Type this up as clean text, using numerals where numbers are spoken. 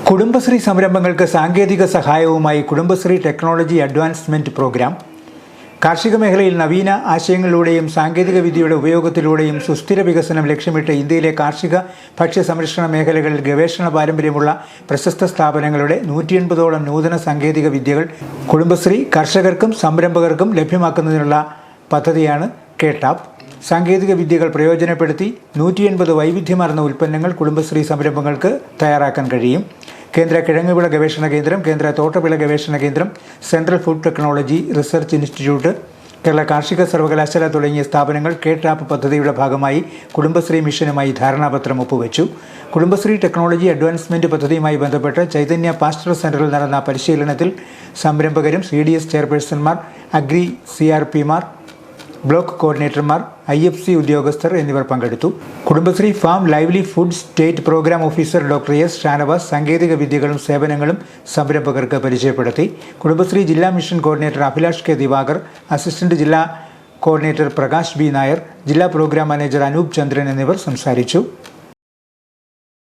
കുടുംബശ്രീ സംരംഭങ്ങൾക്ക് സാങ്കേതിക സഹായവുമായി കുടുംബശ്രീ ടെക്നോളജി അഡ്വാൻസ്മെന്റ് പ്രോഗ്രാം കാർഷിക മേഖലയിൽ നവീന ആശയങ്ങളിലൂടെയും സാങ്കേതിക വിദ്യയുടെ ഉപയോഗത്തിലൂടെയും സുസ്ഥിര വികസനം ലക്ഷ്യമിട്ട് ഇന്ത്യയിലെ കാർഷിക ഭക്ഷ്യ സംരക്ഷണ മേഖലകളിൽ ഗവേഷണ പാരമ്പര്യമുള്ള പ്രശസ്ത സ്ഥാപനങ്ങളുടെ 180ഓളം നൂതന സാങ്കേതിക വിദ്യകൾ കുടുംബശ്രീ കർഷകർക്കും സംരംഭകർക്കും ലഭ്യമാക്കുന്നതിനുള്ള പദ്ധതിയാണ് KTAP. സാങ്കേതിക വിദ്യകൾ പ്രയോജനപ്പെടുത്തി 180 വൈവിധ്യമാർന്ന ഉൽപ്പന്നങ്ങൾ കുടുംബശ്രീ സംരംഭങ്ങൾക്ക് തയ്യാറാക്കാൻ കഴിയും. കേന്ദ്ര കിഴങ്ങുവിള ഗവേഷണ കേന്ദ്രം, കേന്ദ്ര തോട്ടവിള ഗവേഷണ കേന്ദ്രം, central food technology research institute, Kerala കാർഷിക സർവകലാശാല തുടങ്ങിയ സ്ഥാപനങ്ങൾ KTAP പദ്ധതിയുടെ ഭാഗമായി കുടുംബശ്രീ മിഷനുമായി ധാരണാപത്രം ഒപ്പുവെച്ചു. കുടുംബശ്രീ ടെക്നോളജി അഡ്വാൻസ്മെന്റ് പദ്ധതിയുമായി ബന്ധപ്പെട്ട് ചൈതന്യ പാസ്റ്റർ സെന്ററിൽ നടന്ന പരിശീലനത്തിൽ സംരംഭകരും CDS ചെയർപേഴ്സൺമാർ, അഗ്രി CRPമാർ, ബ്ലോക്ക് കോർഡിനേറ്റർമാർ, IFC ഉദ്യോഗസ്ഥർ എന്നിവർ പങ്കെടുത്തു. Kudumbashree farm livelihood state programme officer doctor S. Shanavas സാങ്കേതിക വിദ്യകളും സേവനങ്ങളും സംരംഭകർക്ക് പരിചയപ്പെടുത്തി. കുടുംബശ്രീ ജില്ലാ mission coordinator Abhilash K. Divakar, assistant ജില്ലാ കോർഡിനേറ്റർ പ്രകാശ് B. നായർ, ജില്ലാ പ്രോഗ്രാം മാനേജർ അനൂപ് ചന്ദ്രൻ എന്നിവർ സംസാരിച്ചു.